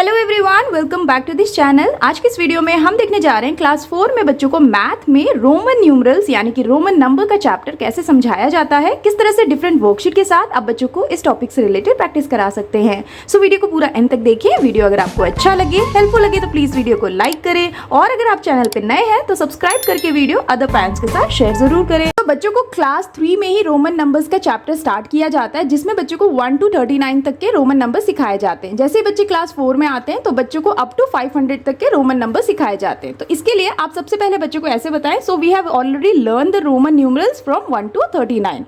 Hello everyone, welcome back to this channel. आज के इस वीडियो में हम देखने जा रहे हैं क्लास 4 में बच्चों को मैथ में रोमन न्यूमरल्स यानी कि रोमन नंबर का चैप्टर कैसे समझाया जाता है, किस तरह से डिफरेंट वर्कशीट के साथ आप बच्चों को इस टॉपिक से रिलेटेड प्रैक्टिस करा सकते हैं। सो वीडियो को पूरा एंड तक देखिए। वीडियो अगर आपको अच्छा लगे, हेल्पफुल लगे तो प्लीज वीडियो को लाइक करें और अगर आप चैनल पर नए हैं तो सब्सक्राइब करके वीडियो अदर पेरेंट्स के साथ शेयर जरूर करें। तो बच्चों को क्लास 3 में ही रोमन नंबर्स का चैप्टर स्टार्ट किया जाता है, जिसमें बच्चों को 1 to 39 तक के रोमन नंबर सिखाए जाते हैं। जैसे ही बच्चे क्लास 4 में आते हैं तो बच्चों को अप टू 500 तक के रोमन नंबर सिखाए जाते हैं। तो इसके लिए आप सबसे पहले बच्चों को ऐसे बताएं, so we have already learn the Roman numerals from 1 to 39।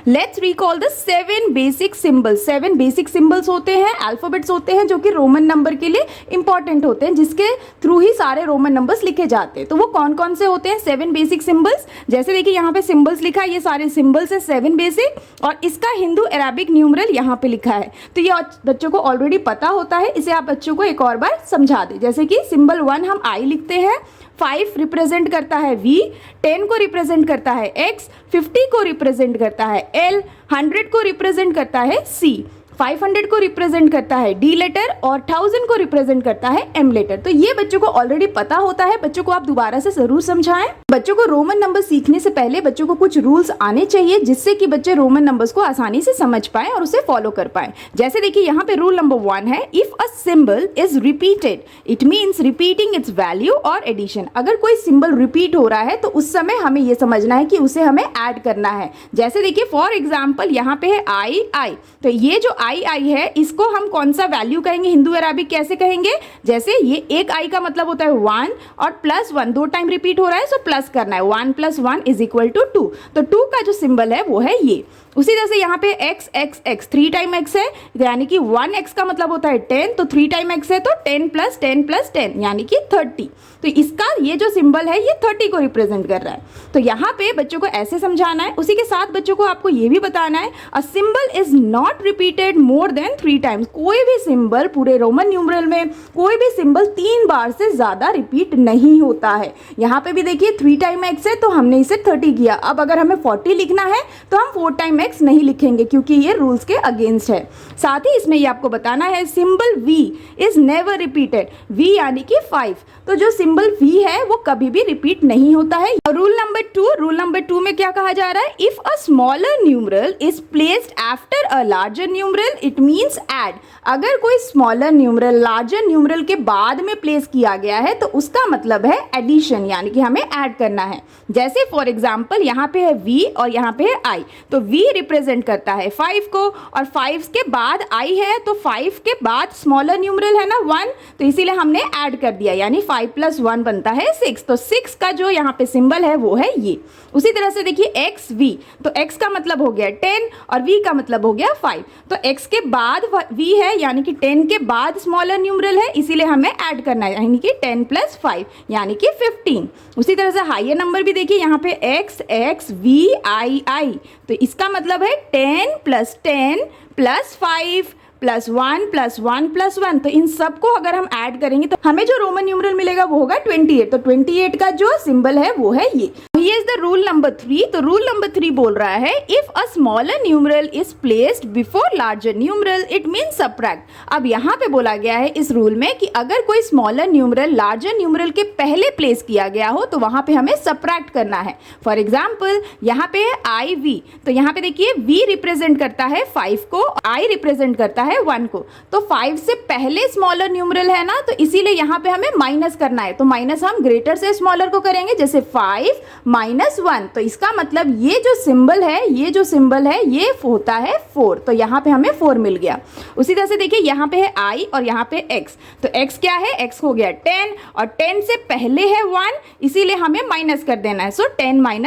Let's recall the 7 basic symbols. 7 basic symbols होते हैं, अल्फाबेट्स होते हैं जो कि रोमन नंबर के लिए इंपॉर्टेंट होते हैं, जिसके थ्रू ही सारे रोमन नंबर्स लिखे जाते हैं। तो वो कौन कौन से होते हैं 7 बेसिक सिंबल्स? जैसे देखिए यहाँ पे सिंबल्स लिखा है, ये सारे सिंबल्स है 7 बेसिक, और इसका हिंदू अरेबिक न्यूमरल यहाँ पे लिखा है। तो ये बच्चों को ऑलरेडी पता होता है, इसे आप बच्चों को एक और बार समझा दें। जैसे कि सिंबल 1 हम आई लिखते हैं, 5 रिप्रेजेंट करता है V, 10 को रिप्रेजेंट करता है X, 50 को रिप्रेजेंट करता है L, 100 को रिप्रेजेंट करता है C, 500 को रिप्रेजेंट करता है D लेटर और 1000 को रिप्रेजेंट करता है M लेटर। तो ये बच्चों को ऑलरेडी पता होता है, बच्चों को आप दोबारा से जरूर समझाएं। बच्चों को रोमन नंबर सीखने से पहले बच्चों को कुछ रूल्स आने चाहिए, जिससे कि बच्चे रोमन नंबर्स को आसानी से समझ पाएं और उसे फॉलो कर पाएं। जैसे देखिए यहाँ पे रूल नंबर 1 है, if a symbol is repeated it means repeating it's value और एडिशन। अगर कोई सिंबल रिपीट हो रहा है तो उस समय हमें ये समझना है कि उसे हमें ऐड करना है। जैसे देखिए फॉर एग्जाम्पल यहाँ पे है आई, तो ये जो आई है इसको हम कौन सा वैल्यू कहेंगे, हिंदू अरबिक कैसे कहेंगे? जैसे ये एक आई का मतलब होता है 1 और +1 दो टाइम रिपीट हो रहा है, सो प्लस करना है, 1 + 1 = 2। तो 2 का जो सिंबल है वो है ये। उसी तरह से यहाँ पे x 3 टाइम x है, यानी कि 1x का मतलब होता है 10, तो 3 टाइम x है तो 10 + 10 + 10 यानी कि 30। तो इसका ये जो सिंबल है ये 30 को रिप्रेजेंट कर रहा है। तो यहाँ पे बच्चों को ऐसे समझाना है। उसी के साथ बच्चों को आपको ये भी बताना है, a symbol is not repeated more then 3 times. कोई भी सिंबल पूरे रोमन न्यूमरल में कोई भी सिंबल 3 बार से ज्यादा रिपीट नहीं होता है। यहाँ पे भी देखिए 3 टाइम x है तो हमने इसे 30 किया। अब अगर हमें 40 लिखना है तो हम 4 टाइम x नहीं लिखेंगे, क्योंकि ये रूल्स के अगेंस्ट है। साथ ही इसमें ये आपको बताना है, symbol v is never repeated. v यानी कि 5, तो जो सिंबल v है वो कभी भी रिपीट नहीं होता है। रूल नंबर 2 में क्या कहा जा रहा है, if a smaller numeral is placed after a larger numeral it means add. अगर कोई स्मॉलर न्यूमरल लार्जर न्यूमरल के बाद में प्लेस किया गया है तो उसका मतलब है एडिशन, यानी कि हमें ऐड करना है। जैसे फॉर एग्जाम्पल यहाँ पे है v और यहाँ पे है i, तो v रिप्रेजेंट करता है 5 को और 5 के बाद i है, तो 5 के बाद स्मॉलर न्यूमरल है ना 1, तो इसीलिए हमने ऐड कर दिया, यानी 5 + 1 बनता है 6। तो 6 का जो यहाँ पे सिंबल है वो है ये। उसी तरह से देखिए x v, तो x का मतलब हो गया 10 और v का मतलब हो गया 5, तो x के बाद v है यानी कि 10 के बाद स्मॉलर न्यूमरल है, इसीलिए हमें ऐड करना है, यानी कि 10 + 5 यानी कि 15। उसी तरह से हायर नंबर भी देखिए यहाँ पे x v i, तो इसका मतलब है 10 + 10 + 5 +1 + 1 + 1। तो इन सबको अगर हम ऐड करेंगे तो हमें जो रोमन न्यूमरल मिलेगा वो होगा 28। तो 28 का जो सिंबल है वो है ये। Here is the rule number 3। तो रूल नंबर 3 बोल रहा है, if a smaller numeral is placed before larger numeral it means subtract. अब यहाँ पे बोला गया है इस रूल में कि अगर कोई स्मॉलर न्यूमरल लार्जर न्यूमरल के पहले प्लेस किया गया हो तो वहां पे हमें सबट्रैक्ट करना है। फॉर एग्जाम्पल यहाँ पे है IV, तो यहाँ पे देखिए V रिप्रेजेंट करता है 5 को, I रिप्रेजेंट करता है 1 को, तो 5 से पहले स्मॉलर न्यूमरल है ना, तो इसीलिए यहाँ पे हमें माइनस करना है। तो माइनस हम ग्रेटर से स्मॉलर को करेंगे, जैसे 5 - 1, तो इसका मतलब ये जो सिंबल है ये होता है 4, तो यहाँ पे हमें 4 मिल गया। उसी तरह से देखिए यहाँ पे है I और यहाँ पे x, तो x क्या है, x हो गया 10 और 10 से पहले है 1, इसीलिए हमें माइनस कर देना है। सो 10 - 1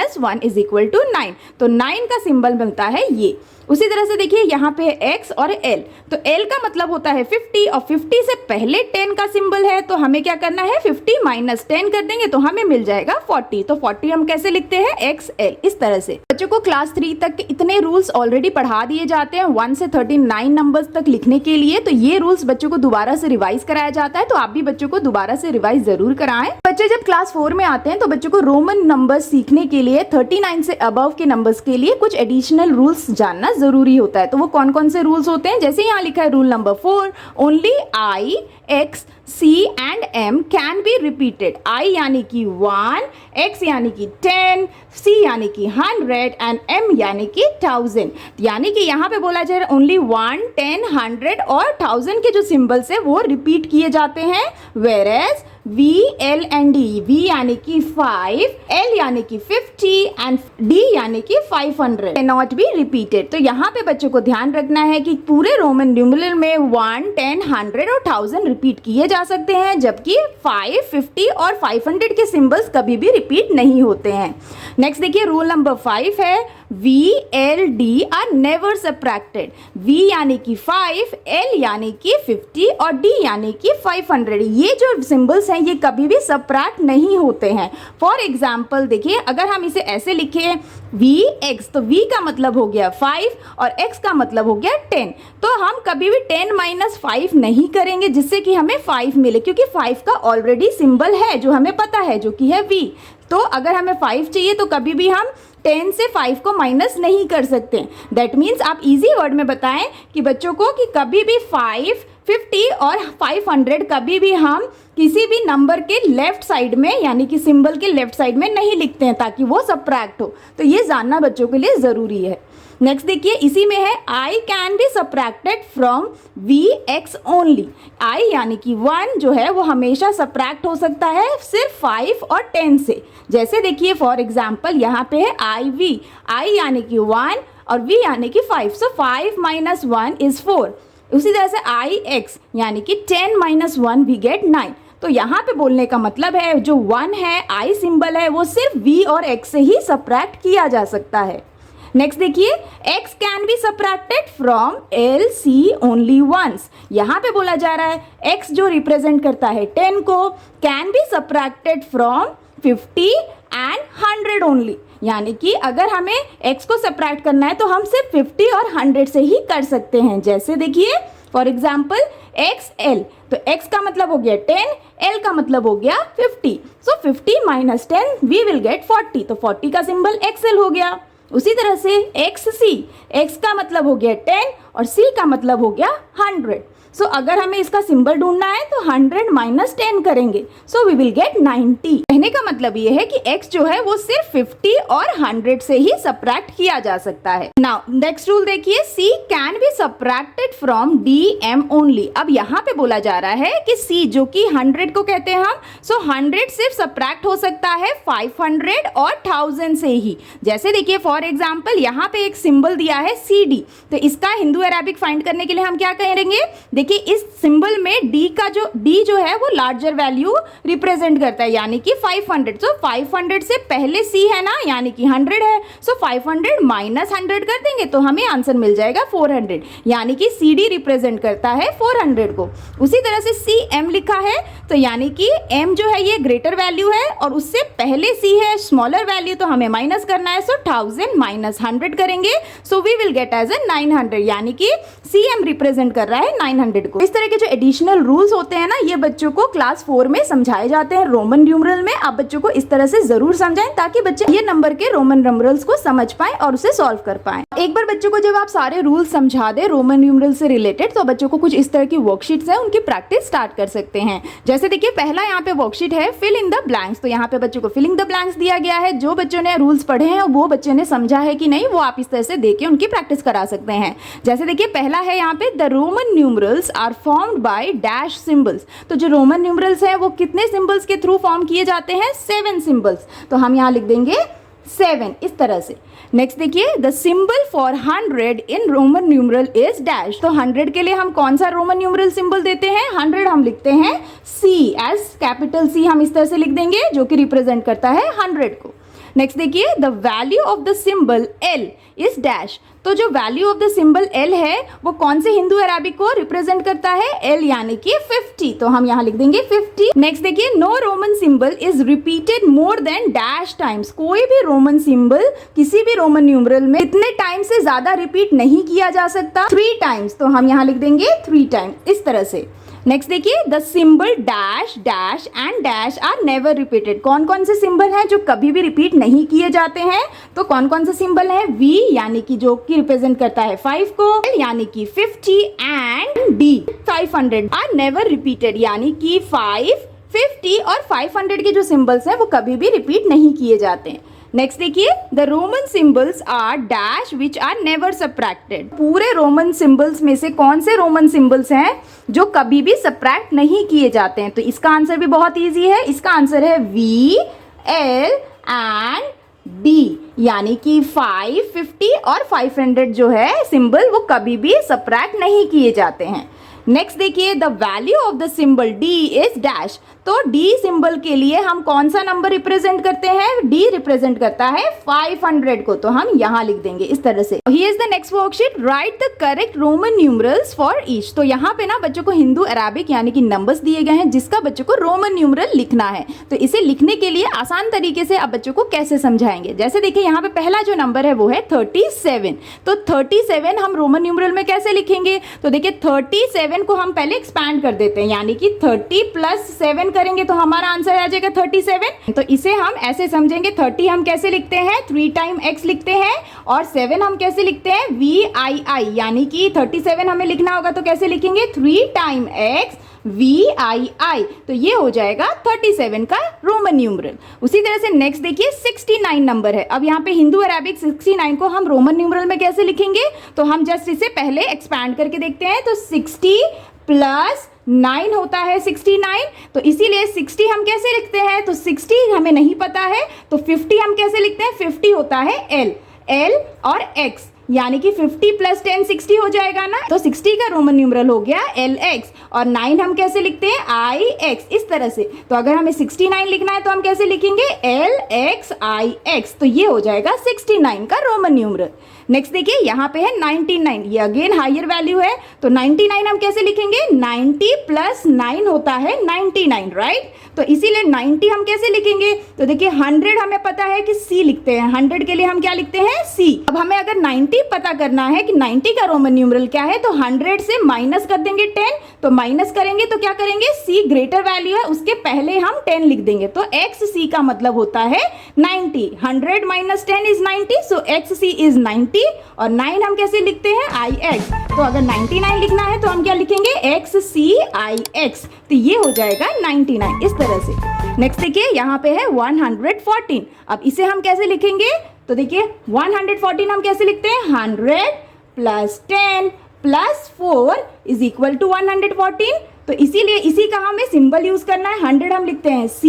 = 9, तो 9 का सिंबल मिलता है ये। उसी तरह से देखिए यहाँ पे है x और l, तो l का मतलब होता है 50 और 50 से पहले 10 का सिंबल है, तो हमें क्या करना है, 50 - 10 कर देंगे तो हमें मिल जाएगा 40। तो 40 हम कैसे कैसे लिखते हैं, XL, इस तरह से। बच्चों को क्लास 3 तक के इतने रूल्स ऑलरेडी पढ़ा दिए जाते हैं 1 से 39 नंबर्स तक लिखने के लिए, तो ये रूल्स बच्चों को दोबारा से रिवाइज कराया जाता है, तो आप भी बच्चों को दोबारा से रिवाइज जरूर कराएं। बच्चे जब क्लास 4 में आते हैं तो बच्चों को रोमन नंबर सीखने के लिए 39 से अबव के नंबर्स के लिए कुछ एडिशनल रूल्स जानना जरूरी होता है। तो वो कौन कौन से रूल्स होते हैं, जैसे यहाँ लिखा है rule number 4, only I, X, C and M can be repeated. I यानी कि 1, X यानी कि 10, C यानी कि 100 एंड M यानी कि 1000। यानी कि यहाँ पे बोला जा रहा है ओनली 1, 10, 100 और 1000 के जो सिंबल्स है वो रिपीट किए जाते हैं, whereas V, L and D, V यानी कि 5, L यानी कि 50 एंड D यानी कि 500 cannot be repeated। तो यहाँ पे बच्चों को ध्यान रखना है कि पूरे रोमन न्यूमरल में 1, 10, 100 और 1000 रिपीट किए जा सकते हैं, जबकि 5, 50 और 500 के सिंबल्स कभी भी रिपीट नहीं होते हैं। नेक्स्ट देखिए रूल नंबर 5 है V, L, D are never subtracted. V यानी कि 5, L यानी कि 50 और D यानी कि 500, ये जो सिंबल्स हैं ये कभी भी सबट्रैक्ट नहीं होते हैं। फॉर एग्जाम्पल देखिए, अगर हम इसे ऐसे लिखें VX, तो V का मतलब हो गया 5 और X का मतलब हो गया 10, तो हम कभी भी 10 - 5 नहीं करेंगे जिससे कि हमें 5 मिले, क्योंकि 5 का ऑलरेडी सिंबल है जो हमें पता है, जो कि है V। तो अगर हमें 5 चाहिए तो कभी भी हम 10 से 5 को माइनस नहीं कर सकते। दैट मीन्स आप इजी वर्ड में बताएं कि बच्चों को कि कभी भी 5, 50 और 500 कभी भी हम किसी भी नंबर के लेफ्ट साइड में यानी कि सिंबल के लेफ्ट साइड में नहीं लिखते हैं ताकि वो सबट्रैक्ट हो। तो ये जानना बच्चों के लिए ज़रूरी है। नेक्स्ट देखिए, इसी में है I can be subtracted from VX only. I यानी कि 1 जो है वो हमेशा सबट्रैक्ट हो सकता है सिर्फ 5 और 10 से। जैसे देखिए फॉर एग्जाम्पल यहाँ पे है IV, I यानी कि 1 और V यानी कि 5, सो 5 - 1 इज 4। उसी तरह से IX यानी कि 10 - 1 वी गेट 9। तो यहाँ पे बोलने का मतलब है जो 1 है, I सिंबल है, वो सिर्फ V और X से ही सबट्रैक्ट किया जा सकता है। नेक्स्ट देखिए, X can be subtracted from L, C only once. यहाँ पे बोला जा रहा है X जो रिप्रेजेंट करता है 10 को, can be subtracted from 50 and 100 only. यानी कि अगर हमें X को सबट्रैक्ट करना है तो हम सिर्फ 50 और 100 से ही कर सकते हैं। जैसे देखिए फॉर एग्जाम्पल XL, तो X का मतलब हो गया 10, L का मतलब हो गया 50, सो 50 - 10 वी विल गेट 40, तो 40 का सिंबल XL हो गया। उसी तरह से XC, X का मतलब हो गया 10 और C का मतलब हो गया 100। सो अगर हमें इसका सिंबल ढूंढना है तो 100 - 10 करेंगे, सो वी विल गेट 90। कहने का मतलब ये है कि X जो है वो सिर्फ 50 और 100 से ही सबट्रैक्ट किया जा सकता है। नाउ नेक्स्ट रूल देखिए, C can be subtracted from D, M only. अब यहाँ पे बोला जा रहा है कि C जो कि 100 को कहते हैं हम, सो 100 सिर्फ सबट्रैक्ट हो सकता है 500 और 1000 से ही। जैसे देखिए फॉर एग्जाम्पल यहाँ पे एक सिंबल दिया है CD, तो इसका हिंदू अरेबिक फाइंड करने के लिए हम क्या करेंगे, देखिए इस सिंबल में D जो है वो लार्जर वैल्यू रिप्रेजेंट करता है यानी कि 500। सो 500 से पहले C है ना, यानी कि 100 है, सो 500 - 100 कर देंगे तो हमें आंसर मिल जाएगा 400, यानी कि CD रिप्रेजेंट करता है 400 को। उसी तरह से CM लिखा है, तो यानी कि M जो है ये ग्रेटर वैल्यू है और उससे पहले C है स्मॉलर वैल्यू, तो हमें माइनस करना है, सो 1000 - 100 करेंगे, so we will get as 900, यानी कि CM रिप्रेजेंट कर रहा है 900 को। इस तरह के जो एडिशनल रूल्स होते हैं ना, ये बच्चों को क्लास 4 में समझाए जाते हैं रोमन न्यूमरल में। आप बच्चों को इस तरह से जरूर समझाएं ताकि बच्चे ये नंबर के रोमन न्यूमरल्स को समझ पाएं और उसे सॉल्व कर पाएं। एक बार बच्चों को जब आप सारे रूल्स समझा दे रोमन न्यूमरल से रिलेटेड, तो बच्चों को कुछ इस तरह की वर्कशीट्स है उनकी प्रैक्टिस स्टार्ट कर सकते हैं। जैसे देखिए पहला यहाँ पे वर्कशीट है फिल इन द ब्लैंक्स, तो यहाँ पे बच्चों को फिलिंग द ब्लैंक्स दिया गया है। जो बच्चों ने रूल्स पढ़े हैं वो बच्चे ने समझा है कि नहीं, वो आप इस तरह से देख के उनकी प्रैक्टिस करा सकते हैं। जैसे देखिए पहला है यहाँ पे the Roman numerals are formed by dash symbols. तो जो रोमन न्यूमरल्स हैं वो कितने सिंबल्स के थ्रू फॉर्म किए जाते हैं, 7 सिंबल्स। तो हम यहाँ लिख देंगे 7 इस तरह से। नेक्स्ट देखिए the symbol for 100 in Roman numeral is dash. तो 100 के लिए हम कौन सा रोमन न्यूमरल सिंबल देते हैं, 100 हम लिखते हैं C, एज कैपिटल C हम इस तरह से लिख देंगे जो कि रिप्रेजेंट करता है 100 को। नेक्स्ट देखिए, the value of the symbol L is dash. तो जो value of the symbol L है वो कौन से हिंदू अरेबिक को रिप्रेजेंट करता है? एल यानी कि 50। तो हम यहाँ लिख देंगे 50। नेक्स्ट देखिए, no Roman symbol is repeated more than dash times. कोई भी रोमन सिंबल किसी भी रोमन न्यूमरल में इतने टाइम से ज्यादा रिपीट नहीं किया जा सकता, 3 टाइम्स। तो हम यहाँ लिख देंगे 3 टाइम्स, इस तरह से। नेक्स्ट देखिए, the symbol dash dash and dash are never repeated. कौन कौन से सिंबल हैं जो कभी भी रिपीट नहीं किए जाते हैं? तो कौन कौन से सिंबल हैं? वी यानी कि जो कि रिप्रेजेंट करता है 5 को, यानी कि 50 and D 500 are never repeated, यानी कि 5, 50 और 500 के जो सिंबल्स हैं वो कभी भी रिपीट नहीं किए जाते हैं। नेक्स्ट देखिए, the Roman symbols are dash which are never subtracted. पूरे रोमन सिंबल्स में से कौन से रोमन सिंबल्स हैं जो कभी भी सब्ट्रैक्ट नहीं किए जाते हैं? तो इसका आंसर भी बहुत इजी है। इसका आंसर है वी, एल एंड डी, यानी कि 5, 50 और 500 जो है सिंबल वो कभी भी सब्ट्रैक्ट नहीं किए जाते हैं। नेक्स्ट देखिए, the value of the symbol D is dash. तो डी सिंबल के लिए हम कौन सा नंबर रिप्रेजेंट करते हैं? डी रिप्रेजेंट करता है 500 को। तो हम यहाँ लिख देंगे इस तरह से। Here is the next worksheet, right the correct Roman numerals for each. तो यहाँ पे ना बच्चों को हिंदू अरेबिक यानी कि नंबर्स दिए गए हैं जिसका बच्चों को रोमन न्यूमरल लिखना है। तो इसे लिखने के लिए आसान तरीके से आप बच्चों को कैसे समझाएंगे? जैसे देखिए, यहाँ पे पहला जो नंबर है वो है 37। तो 37 हम रोमन न्यूमरल में कैसे लिखेंगे? तो देखिए 37 को हम पहले एक्सपैंड कर देते हैं, यानी कि 30 प्लस 7 करेंगे तो हमारा आंसर आ जाएगा 37। तो इसे हम ऐसे समझेंगे, 30 हम कैसे लिखते हैं? 3 टाइम x लिखते हैं, और 7 हम कैसे लिखते हैं? VII, यानी कि 37 हमें लिखना होगा तो कैसे लिखेंगे? 3 टाइम x VII। तो ये हो जाएगा 37 का रोमन न्यूमरल। उसी तरह से नेक्स्ट देखिए, 69 नंबर है। अब यहाँ पे हिंदू अरेबिक 69 को हम रोमन न्यूमरल में कैसे लिखेंगे? तो हम जस्ट इसे पहले एक्सपैंड करके देखते हैं। तो 60 प्लस 9 होता है 69। तो इसीलिए 60 हम कैसे लिखते हैं? तो 60 हमें नहीं पता है, तो 50 हम कैसे लिखते हैं? 50 होता है L और X, यानी कि 50 प्लस 10 60 हो जाएगा ना। तो 60 का रोमन न्यूमरल हो गया LX, और 9 हम कैसे लिखते हैं? IX, इस तरह से। तो अगर हमें 69 लिखना है तो हम कैसे लिखेंगे? LXIX। तो ये हो जाएगा 69 का रोमन न्यूमरल। नेक्स्ट देखिए, यहाँ पे है 99। ये अगेन हायर वैल्यू है, तो 99 हम कैसे लिखेंगे? 90 प्लस 9 होता है 99, राइट? तो इसीलिए 90 हम कैसे लिखेंगे? तो देखिए 100 हमें पता है कि C लिखते हैं, 100 के लिए हम क्या लिखते हैं? C। अब हमें अगर 90 पता करना है कि 90 का रोमन न्यूमरल क्या है, तो 100 से माइनस कर देंगे 10। तो माइनस करेंगे तो क्या करेंगे? C ग्रेटर वैल्यू है, उसके पहले हम 10 लिख देंगे। तो XC का मतलब होता है 90। 100 minus 10 is 90, so XC is 90। और 9 हम कैसे लिखते हैं? IX। तो अगर 99 लिखना है तो हम क्या लिखेंगे? XCIX। तो ये हो जाएगा 99, इस तरह से। नेक्स्ट देखिए, यहाँ पे है 114। अब इसे हम कैसे लिखेंगे? तो देखिए 114 हम कैसे लिखते हैं? 100 plus 10 plus 4 is equal to 114। तो इसीलिए इसी का हमें सिंबल यूज करना है। 100 हम लिखते हैं C,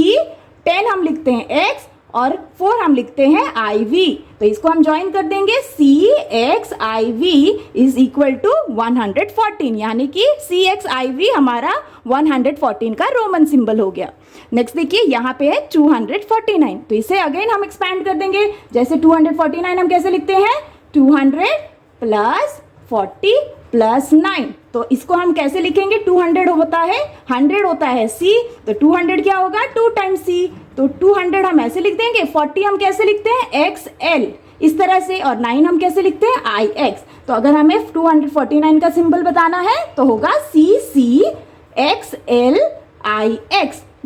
10 हम लिखते हैं X, और 4 हम लिखते हैं IV। तो इसको हम ज्वाइन कर देंगे, CXIV इज इक्वल टू 114, यानी कि CXIV हमारा 114 का रोमन सिंबल हो गया। नेक्स्ट देखिए, यहाँ पे है 249। तो इसे अगेन हम एक्सपैंड कर देंगे। जैसे 249 हम कैसे लिखते हैं? 200 प्लस 40 प्लस 9। तो इसको हम कैसे लिखेंगे? 200 होता है, 100 होता है C, तो 200 क्या होगा? 2 टाइम्स C। तो 200 हम ऐसे लिख देंगे। 40 हम कैसे लिखते हैं? XL, इस तरह से। और 9 हम कैसे लिखते हैं? IX। तो अगर हमें 249 का सिंबल बताना है तो होगा CCXLIX।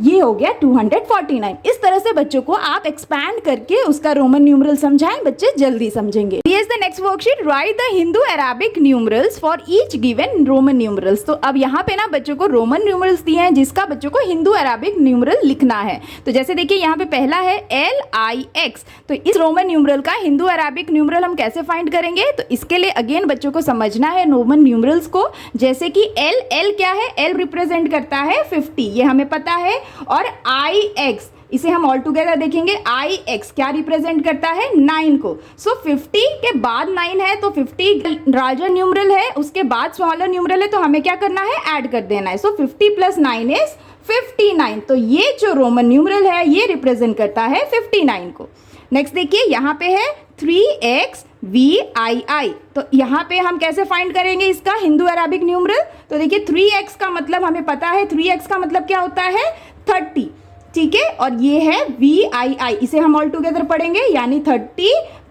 ये हो गया 249। इस तरह से बच्चों को आप एक्सपैंड करके उसका रोमन न्यूमरल समझाएं, बच्चे जल्दी समझेंगे। Here is the next worksheet, write the Hindu Arabic numerals for each given Roman numerals। तो अब यहाँ पे ना बच्चों को रोमन न्यूमरल्स दिए हैं जिसका बच्चों को हिंदू अरेबिक न्यूमरल लिखना है। तो जैसे देखिए यहाँ पे पहला है LIX। तो इस रोमन न्यूमरल का हिंदू अरेबिक न्यूमरल हम कैसे फाइंड करेंगे? तो इसके लिए अगेन बच्चों को समझना है रोमन न्यूमरल्स को। जैसे कि L क्या है? L रिप्रेजेंट करता है 50, ये हमें पता है। और IX, इसे हम ऑल टुगेदर देखेंगे। IX क्या रिप्रेजेंट करता है? 9 को। सो 50 के बाद 9 है, तो 50 लार्जर न्यूमरल है, उसके बाद स्मॉलर न्यूमरल है, तो हमें क्या करना है? ऐड कर देना है। सो 50 प्लस 9 इज 59। तो ये जो रोमन न्यूमरल है ये रिप्रेजेंट करता है 59 को। नेक्स्ट देखिए यहाँ पे है 3x VII, तो यहाँ पे हम कैसे फाइंड करेंगे इसका हिंदू अरेबिक न्यूमरल। तो देखिए 3x का मतलब हमें पता है, 3x का मतलब क्या होता है 30, ठीक है, और ये है VII, इसे हम ऑल टुगेदर पढ़ेंगे, यानी 30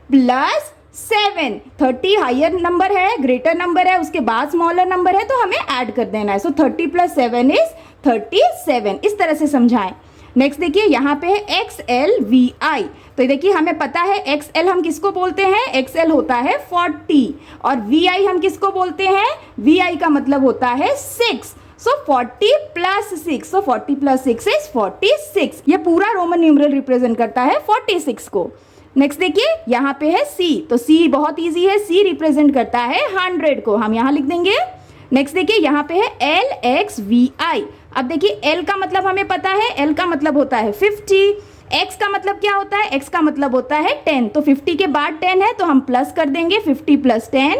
प्लस 7, 30 हायर नंबर है, ग्रेटर नंबर है, उसके बाद स्मॉलर नंबर है, तो हमें ऐड कर देना है। सो 30 प्लस 7 इज 37, इस तरह से समझाएं। नेक्स्ट देखिए यहाँ पे है XLVI, तो देखिए हमें पता है XL हम किसको बोलते हैं, XL होता है 40, और VI हम किसको बोलते हैं, VI का मतलब होता है 6। सो 40 प्लस 6, सो 40 प्लस 6 इज 46, ये पूरा रोमन न्यूमरल रिप्रेजेंट करता है 46 को। नेक्स्ट देखिए यहाँ पे है C, तो C बहुत इजी है, C रिप्रेजेंट करता है 100 को, हम यहाँ लिख देंगे। नेक्स्ट देखिए यहाँ पे है LXVI, अब देखिए L का मतलब हमें पता है, L का मतलब होता है 50, X का मतलब क्या होता है, X का मतलब होता है 10, तो 50 के बाद 10 है तो हम प्लस कर देंगे, 50 प्लस 10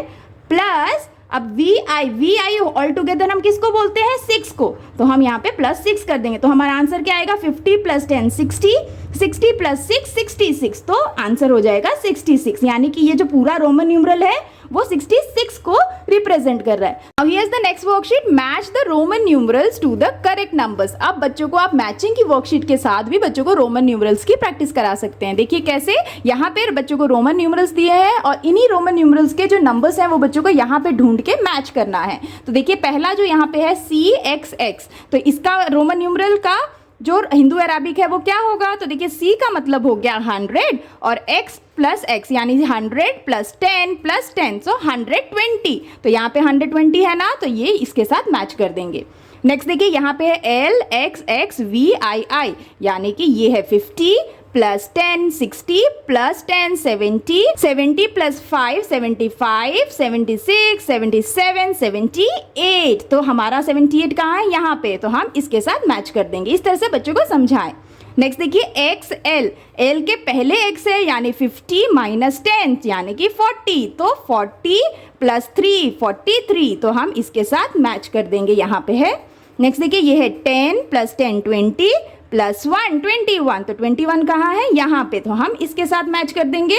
प्लस, अब VI ऑल टुगेदर हम किसको बोलते हैं 6 को, तो हम यहाँ पे प्लस 6 कर देंगे, तो हमारा आंसर क्या आएगा 50 प्लस 10 60, 60 प्लस 6 66, तो आंसर हो जाएगा 66, यानी कि ये जो पूरा रोमन न्यूमरल है वो 66 को रिप्रेजेंट कर रहा है। अब here is the next worksheet, match the Roman numerals to the correct numbers. अब बच्चों को आप मैचिंग की वर्कशीट के साथ भी बच्चों को रोमन न्यूमरल्स की प्रैक्टिस करा सकते हैं। देखिए कैसे, यहाँ पे बच्चों को रोमन न्यूमरल्स दिए हैं और इन्हीं रोमन न्यूमरल्स के जो नंबर्स हैं वो बच्चों को यहाँ पे ढूंढ के मैच करना है। तो देखिए पहला जो यहाँ पे है CXX, तो इसका रोमन न्यूमरल का जो हिंदू अराबिक है वो क्या होगा, तो देखिए C का मतलब हो गया 100 और X प्लस X यानी 100 प्लस 10 सो 120, तो यहाँ पे 120 है ना, तो ये इसके साथ मैच कर देंगे। नेक्स्ट देखिए यहाँ पे है LXXVII, यानी कि ये है 50 प्लस 10 60 प्लस 10 70, 70 प्लस 5 75, 76 77 78, तो हमारा 78 कहाँ है यहाँ पे, तो हम इसके साथ मैच कर देंगे। इस तरह से बच्चों को समझाएं। नेक्स्ट देखिए XL, L के पहले X है यानी 50 माइनस 10 यानी कि 40, तो 40 प्लस 3 43, तो हम इसके साथ मैच कर देंगे, यहाँ पे है। नेक्स्ट देखिए ये है 10 प्लस 10 20 प्लस 1 21, तो 21 कहाँ है यहाँ पे, तो हम इसके साथ मैच कर देंगे।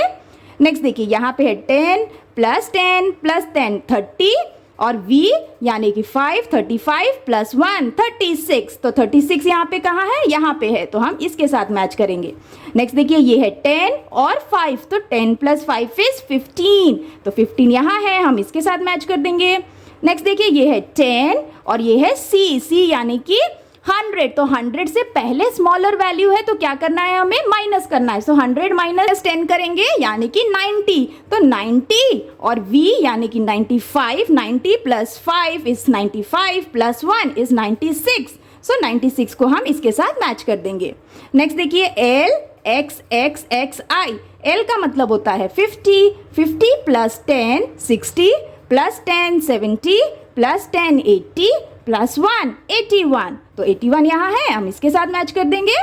नेक्स्ट देखिए यहाँ पे है 10 प्लस 10 30, और V यानी कि 5 35 प्लस 1 36, तो 36 यहाँ पे कहाँ है, यहाँ पे है, तो हम इसके साथ मैच करेंगे। नेक्स्ट देखिए ये है 10 और 5, तो 10 प्लस 5 इज 15, तो 15 यहाँ है, हम इसके साथ मैच कर देंगे। नेक्स्ट देखिए ये है 10 और ये है C यानी कि 100, तो 100 से पहले स्मॉलर वैल्यू है तो क्या करना है, हमें माइनस करना है। सो 100 माइनस 10 करेंगे यानी कि 90, तो 90 और V यानी कि 95, 90 प्लस 5 इज 95 प्लस 1 इज 96, सो 96 को हम इसके साथ मैच कर देंगे। नेक्स्ट देखिए LXXXI, L का मतलब होता है 50, 50 प्लस 10 60 प्लस 10 70 प्लस 10 80 प्लस 1 81, तो 81 यहाँ है, हम इसके साथ मैच कर देंगे।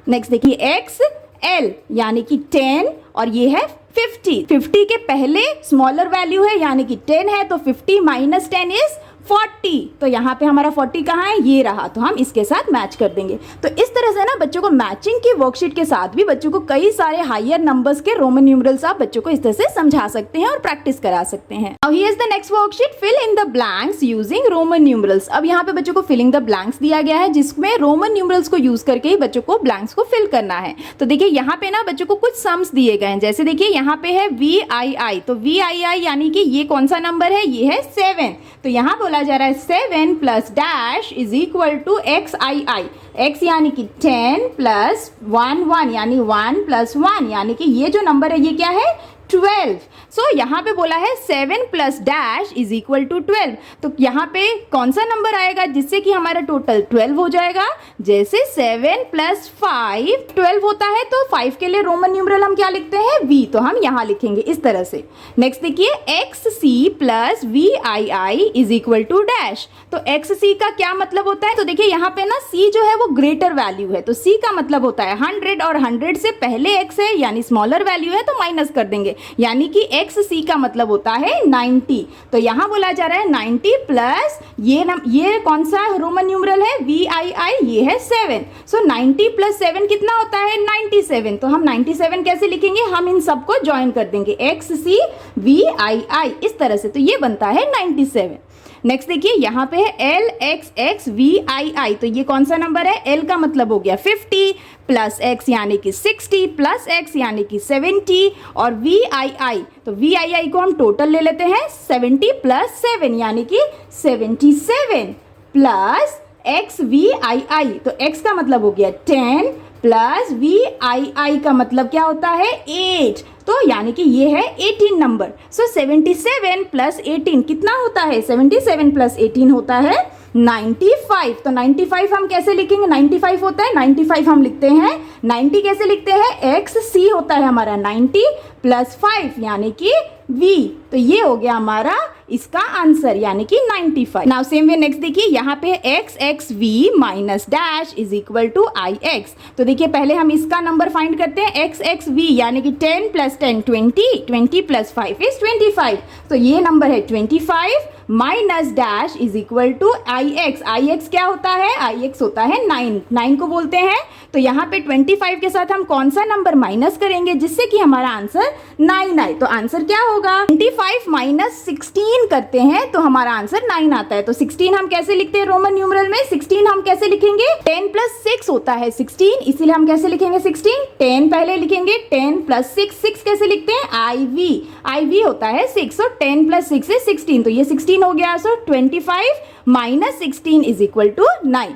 नेक्स्ट देखिए XL यानी कि 10 और ये है 50, 50 के पहले स्मॉलर वैल्यू है यानी कि 10 है, तो 50 माइनस 10 इज 40, तो यहाँ पे हमारा 40 कहाँ है, ये रहा, तो हम इसके साथ मैच कर देंगे। तो इस तरह से ना बच्चों को मैचिंग की वर्कशीट के साथ भी बच्चों को कई सारे हायर नंबर्स के रोमन न्यूमरल्स आप बच्चों को इस तरह से समझा सकते हैं और प्रैक्टिस करा सकते हैं। अब here is the next worksheet, fill in the blanks using Roman numerals. अब यहाँ पे बच्चों को फिलिंग द ब्लैंक्स दिया गया है जिसमें रोमन न्यूमरल्स को यूज करके ही बच्चों को ब्लैंक्स को फिल करना है। तो देखिए यहाँ पे ना बच्चों को कुछ सम्स दिए गए हैं, जैसे देखिए यहाँ पे है VII, तो VII यानी कि ये कौन सा नंबर है, ये है 7, तो यहाँ बोला जा रहा है 7 plus dash is equal to XII, X यानी कि 10 प्लस 1 यानी 1 प्लस 1 यानी कि ये जो नंबर है ये क्या है 12। सो यहाँ पे बोला है 7 plus dash is equal to 12, तो यहाँ पे कौन सा नंबर आएगा जिससे कि हमारा टोटल 12 हो जाएगा। जैसे 7 प्लस 5 12 होता है, तो 5 के लिए रोमन न्यूमरल हम क्या लिखते हैं V, तो हम यहाँ लिखेंगे इस तरह से। नेक्स्ट देखिए XC plus VII is equal to dash, तो XC का क्या मतलब होता है, तो देखिए यहाँ पे ना C जो है वो ग्रेटर वैल्यू है, तो C का मतलब होता है 100 और 100 से पहले X है यानी स्मॉलर वैल्यू है तो माइनस कर देंगे, यानी कि एक्स सी का मतलब होता है 90। तो यहाँ बोला जा रहा है 90 प्लस ये कौन सा रोमन न्यूमरल है, VII, ये है 7। सो 90 प्लस 7 कितना होता है 97। तो हम 97 कैसे लिखेंगे, हम इन सबको ज्वाइन कर देंगे XC VII इस तरह से, तो ये बनता है 97। नेक्स्ट देखिए यहाँ पे है LXXVII, तो ये कौन सा नंबर है, L का मतलब हो गया 50 प्लस x यानी कि 60 प्लस x यानी कि 70 और VII, तो VII को हम टोटल ले लेते हैं 70 प्लस 7 यानी कि 77 प्लस XVII, तो x का मतलब हो गया 10 प्लस VII का मतलब क्या होता है 8, तो यानी कि ये है 18 नंबर। सो 77 प्लस 18 कितना होता है, 77 प्लस 18 होता है 95। तो 95 हम कैसे लिखेंगे, 95 होता है 95 हम लिखते हैं 90 कैसे लिखते हैं, XC होता है हमारा 90 प्लस 5 यानी कि V, तो ये हो गया हमारा इसका आंसर यानी कि 95। नाउ सेम वे नेक्स्ट देखिए यहाँ पे XXV minus dash is equal to IX। तो देखिए पहले हम इसका नंबर फाइंड करते हैं, XXV यानी कि 10 प्लस 10 20, 20 प्लस 5 इज 25, तो ये नंबर है 25 minus dash is equal to IX। IX क्या होता है, IX होता है 9, 9 को बोलते हैं। तो यहाँ पे 25 के साथ हम कौन सा नंबर माइनस करेंगे जिससे कि हमारा आंसर 9 आए, तो आंसर क्या होगा 25 माइनस 16 करते हैं तो हमारा आंसर 9 आता है। तो 16 हम कैसे लिखते हैं रोमन न्यूमरल में, 16 हम कैसे लिखेंगे, 10 प्लस 6 होता है 16, इसीलिए हम कैसे लिखेंगे 16, 10 पहले लिखेंगे 10 प्लस 6, 6 कैसे लिखते हैं IV होता है 6, सो 10 प्लस 6 is 16, तो ये 16 हो गया। So 25 minus 16 is equal to 9।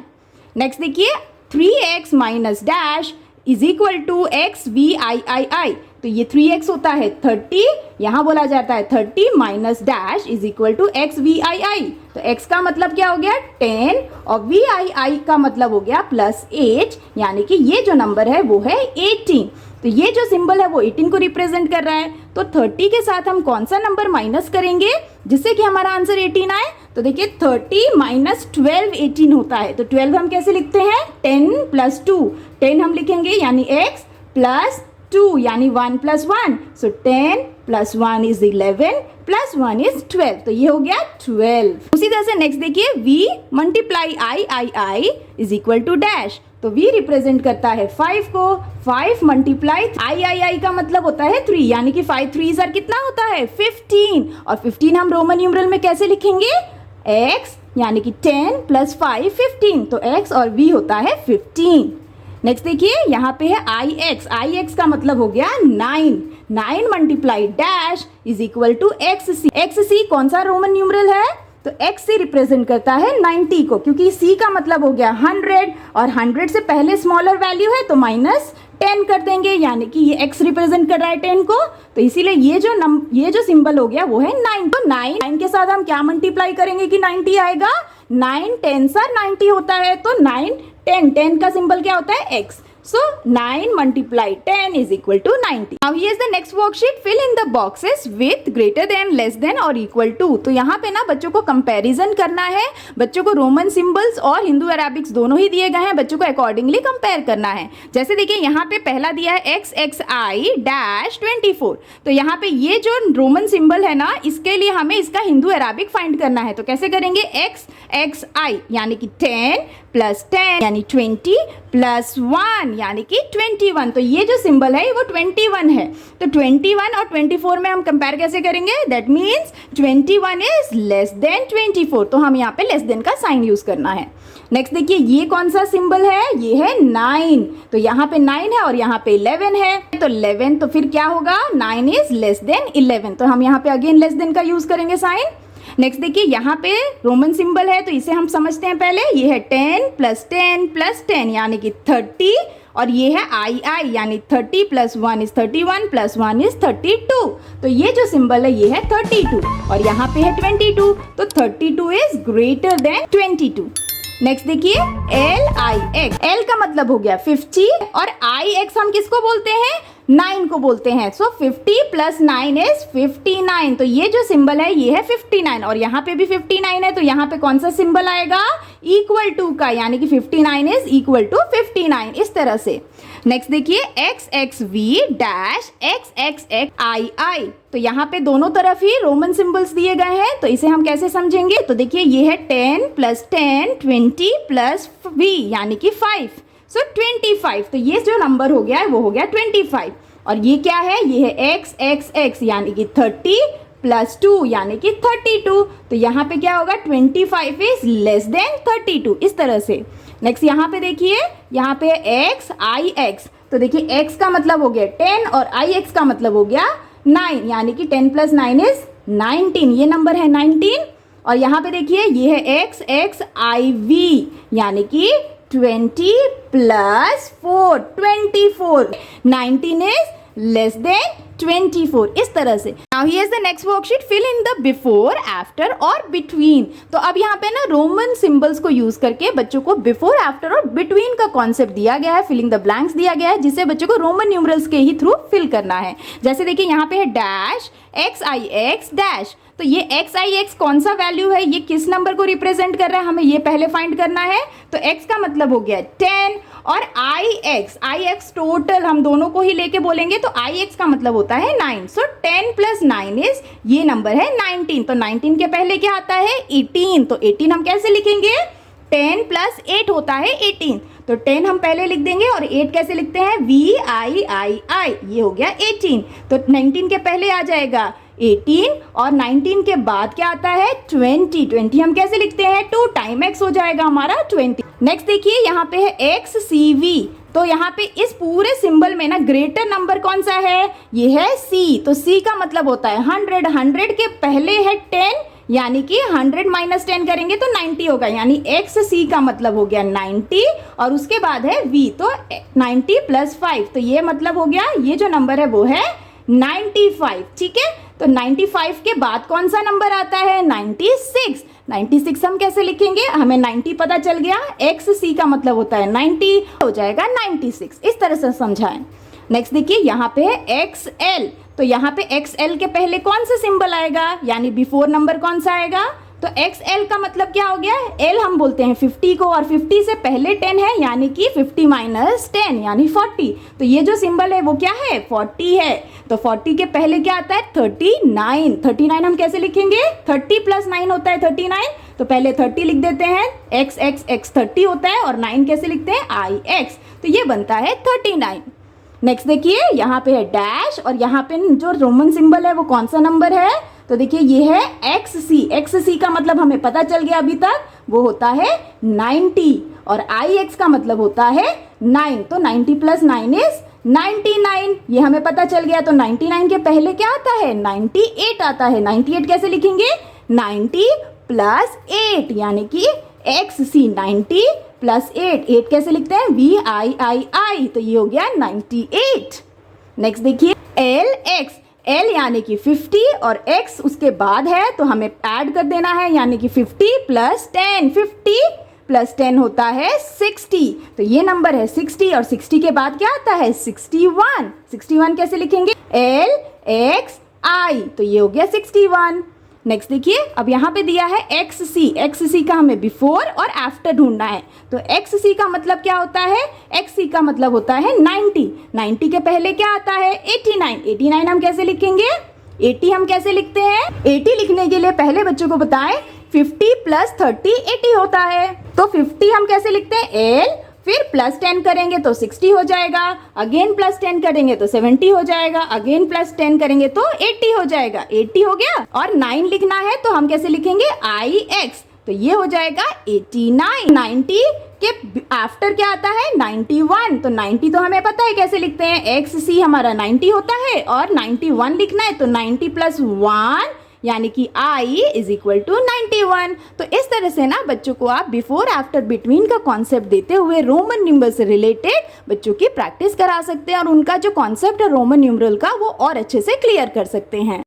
Next देखिए 3x minus dash is equal to XVII, तो ये 3x होता है 30, यहाँ बोला जाता है 30 minus dash is equal to XVII, तो x का मतलब क्या हो गया 10 और VII का मतलब हो गया प्लस 8, यानी कि ये जो नंबर है वो है 18। तो ये जो सिंबल है वो 18 को रिप्रेजेंट कर रहा है, तो 30 के साथ हम कौन सा नंबर माइनस करेंगे जिससे कि हमारा आंसर 18 आए, तो देखिए 30 माइनस 12 18 होता है। तो 12 हम कैसे लिखते हैं 10 प्लस 2, 10 हम लिखेंगे यानी x प्लस 2 यानी 1 plus 1, so 10 plus 1 is 11 plus 1 is 12, तो ये हो गया 12। उसी तरह से नेक्स्ट देखिए V multiply I is equal to dash, तो V रिप्रेजेंट करता है 5 को, 5 मल्टीप्लाई I का मतलब होता है 3, यानी कि 5 3 सर कितना होता है 15, और 15 हम रोमन न्यूमरल में कैसे लिखेंगे x यानी कि 10 प्लस 5 15, तो x और V होता है 15। नेक्स्ट देखिए यहाँ पे है IX का मतलब हो गया 9 multiply dash is equal to XC कौन सा रोमन न्यूमरल है, तो XC रिप्रेजेंट करता है 90 को, क्योंकि C का मतलब हो गया 100 और 100 से पहले स्मॉलर वैल्यू है तो माइनस 10 कर देंगे, यानी कि ये X रिप्रेजेंट कर रहा है 10 को, तो इसीलिए ये जो सिंबल हो गया वो है 9। तो 9 के साथ हम क्या मल्टीप्लाई करेंगे कि 90 आएगा, 9 10 सर 90 होता है, तो 9 10 का सिंबल क्या होता है X, so 9 multiply 10 is equal to 90. Now here is the next worksheet. Fill in the boxes with greater than, less than और equal to. तो यहाँ पे ना बच्चों को कंपैरिजन करना है, बच्चों को रोमन सिंबल्स और हिंदू अरेबिक्स दोनों ही दिए गए हैं, बच्चों को अकॉर्डिंगली कंपेयर करना है। जैसे देखिए यहाँ पे पहला दिया है XXI डैश 24, तो यहाँ पे ये जो रोमन सिंबल है ना इसके लिए हमें इसका हिंदू अरेबिक फाइंड करना है। तो कैसे करेंगे, XXI यानी कि 10 प्लस 10 यानी 20 प्लस 1 यानी कि 21, तो ये जो सिंबल है वो 21 है। तो 21 और 24 में हम कंपेयर कैसे करेंगे, that means 21 is less than 24, तो हम यहाँ पे लेस देन का साइन यूज करना है। नेक्स्ट देखिए ये कौन सा सिंबल है, ये है 9, तो यहाँ पे 9 है और यहाँ पे 11 है, तो 11 तो फिर क्या होगा, 9 इज लेस देन 11, तो हम यहाँ पे अगेन लेस देन का यूज करेंगे साइन। नेक्स्ट देखिए यहाँ पे रोमन सिंबल है तो इसे हम समझते हैं पहले, ये है 10 प्लस 10 प्लस 10 यानी कि 30, और ये है II यानी 30 प्लस 1 इज 31 प्लस 1 इज 32, तो ये जो सिंबल है ये है 32 और यहाँ पे है 22, तो 32 इज ग्रेटर देन 22। नेक्स्ट देखिए LIX, L का मतलब हो गया 50 और IX हम किसको बोलते हैं, 9 को बोलते हैं। सो 50 + 9 इज 59। तो ये जो सिंबल है ये है 59 और यहाँ पे भी 59 है, तो यहाँ पे कौन सा सिंबल आएगा, इक्वल टू का, यानी कि 59 इज इक्वल टू 59, इस तरह से। नेक्स्ट देखिए XXV डैश XXXII। तो यहाँ पे दोनों तरफ ही रोमन सिंबल्स दिए गए हैं, तो इसे हम कैसे समझेंगे, तो देखिए ये है 10 + 10 20 + V यानी कि 5। सो 25। तो ये जो नंबर हो गया है वो हो गया 25। और ये क्या है, ये है XXX यानी कि 30 + 2 यानी कि 32। तो यहाँ पे क्या होगा, 25 इज लेस देन 32, इस तरह से। नेक्स्ट यहाँ पे देखिए, यहाँ पे XIX। तो देखिए X का मतलब हो गया 10 और IX का मतलब हो गया 9, यानी कि 10 + 9 इज 19, ये नंबर है 19। और यहाँ पे देखिए ये है XXIV यानी कि 20 + 4 24, 19 इज लेस देन 24, इस तरह से। Now here is the next worksheet, fill in the before, after और बिटवीन। तो अब यहाँ पे ना रोमन सिंबल्स को यूज करके बच्चों को बिफोर, आफ्टर और बिटवीन का कॉन्सेप्ट दिया गया है, फिलिंग द ब्लैंक्स दिया गया है, जिसे बच्चों को रोमन न्यूमरल्स के ही थ्रू फिल करना है। जैसे देखिए यहाँ पे है डैश XIX डैश। तो ये XIX कौन सा वैल्यू है, ये किस नंबर को रिप्रेजेंट कर रहा है, हमें ये पहले फाइंड करना है। तो X का मतलब हो गया 10 और IX टोटल हम दोनों को ही लेके बोलेंगे, तो IX का मतलब होता है 9। सो 10 + 9 इज, ये नंबर है 19। तो 19 के पहले क्या आता है, 18। तो 18 हम कैसे लिखेंगे, 10 + 8 होता है 18। तो 10 हम पहले लिख देंगे और 8 कैसे लिखते हैं, VIII, ये हो गया 18। तो 19 के पहले आ जाएगा 18 और 19 के बाद क्या आता है, 20। 20 हम कैसे लिखते हैं, 2 टाइम X हो जाएगा हमारा 20। नेक्स्ट देखिए यहाँ पे है XCV। तो यहाँ पे इस पूरे सिंबल में ना ग्रेटर नंबर कौन सा है, ये है C। तो C का मतलब होता है 100। 100 के पहले है 10, यानी कि 100 - 10 करेंगे तो 90 होगा, यानी XC का मतलब हो गया 90 और उसके बाद है V, तो 90 + 5। तो ये मतलब हो गया, ये जो नंबर है वो है 95, ठीक है। तो 95 के बाद कौन सा नंबर आता है, 96। 96 हम कैसे लिखेंगे, हमें 90 पता चल गया, XC का मतलब होता है 90, हो जाएगा 96, इस तरह से समझाएं। नेक्स्ट देखिए यहाँ पे है XL। तो यहाँ पे XL के पहले कौन सा सिंबल आएगा, यानी बिफोर नंबर कौन सा आएगा, तो XL का मतलब क्या हो गया, L हम बोलते हैं 50 को, और 50 से पहले 10 है, यानी कि 50 - 10 यानी 40। तो ये जो सिंबल है वो क्या है, 40 है। तो 40 के पहले क्या आता है, 39। 39 हम कैसे लिखेंगे, 30 + 9 होता है 39। तो पहले 30 लिख देते हैं, XXX 30 होता है, और 9 कैसे लिखते हैं, IX। तो ये बनता है 39। नेक्स्ट देखिए यहाँ पे है डैश, और यहाँ पे जो रोमन सिंबल है वो कौन सा नंबर है, तो देखिए ये है XC। XC का मतलब हमें पता चल गया अभी तक, वो होता है 90, और IX का मतलब होता है 9। तो 90 + 9 इज 99, ये हमें पता चल गया। तो 99 के पहले क्या आता है, 98 आता है। 98 कैसे लिखेंगे, 90 + 8 यानी कि XC 90 + 8। 8 कैसे लिखते हैं, VIII। तो ये हो गया 98। नेक्स्ट देखिए LX। L यानी कि 50 और X उसके बाद है, तो हमें ऐड कर देना है, यानी कि 50 + 10। 50 + 10 होता है 60। तो ये नंबर है 60, और 60 के बाद क्या आता है, 61। 61 कैसे लिखेंगे, LXI। तो ये हो गया 61। नेक्स्ट देखिए अब यहाँ पे दिया है XC। XC का हमें बिफोर और आफ्टर ढूंढना है। तो XC का मतलब क्या होता है, XC का मतलब होता है 90। 90 के पहले क्या आता है, 89। 89 हम कैसे लिखेंगे, 80 हम कैसे लिखते हैं। 80 लिखने के लिए पहले बच्चों को बताएं 50 + 30 80 होता है। तो 50 हम कैसे लिखते हैं, L, फिर +10 करेंगे तो 60 हो जाएगा, अगेन +10 करेंगे तो 70 हो जाएगा, अगेन +10 करेंगे तो 80 हो जाएगा। 80 हो गया, और 9 लिखना है तो हम कैसे लिखेंगे, IX। तो ये हो जाएगा 89। 90 के आफ्टर क्या आता है, 91। तो 90 तो हमें पता है कैसे लिखते हैं, XC हमारा 90 होता है, और 91 लिखना है तो 90 + 1 यानी कि I = 91। तो इस तरह से ना बच्चों को आप बिफोर, आफ्टर, बिटवीन का कॉन्सेप्ट देते हुए रोमन न्यूमरल से रिलेटेड बच्चों की प्रैक्टिस करा सकते हैं, और उनका जो कॉन्सेप्ट है रोमन न्यूमरल का वो और अच्छे से क्लियर कर सकते हैं।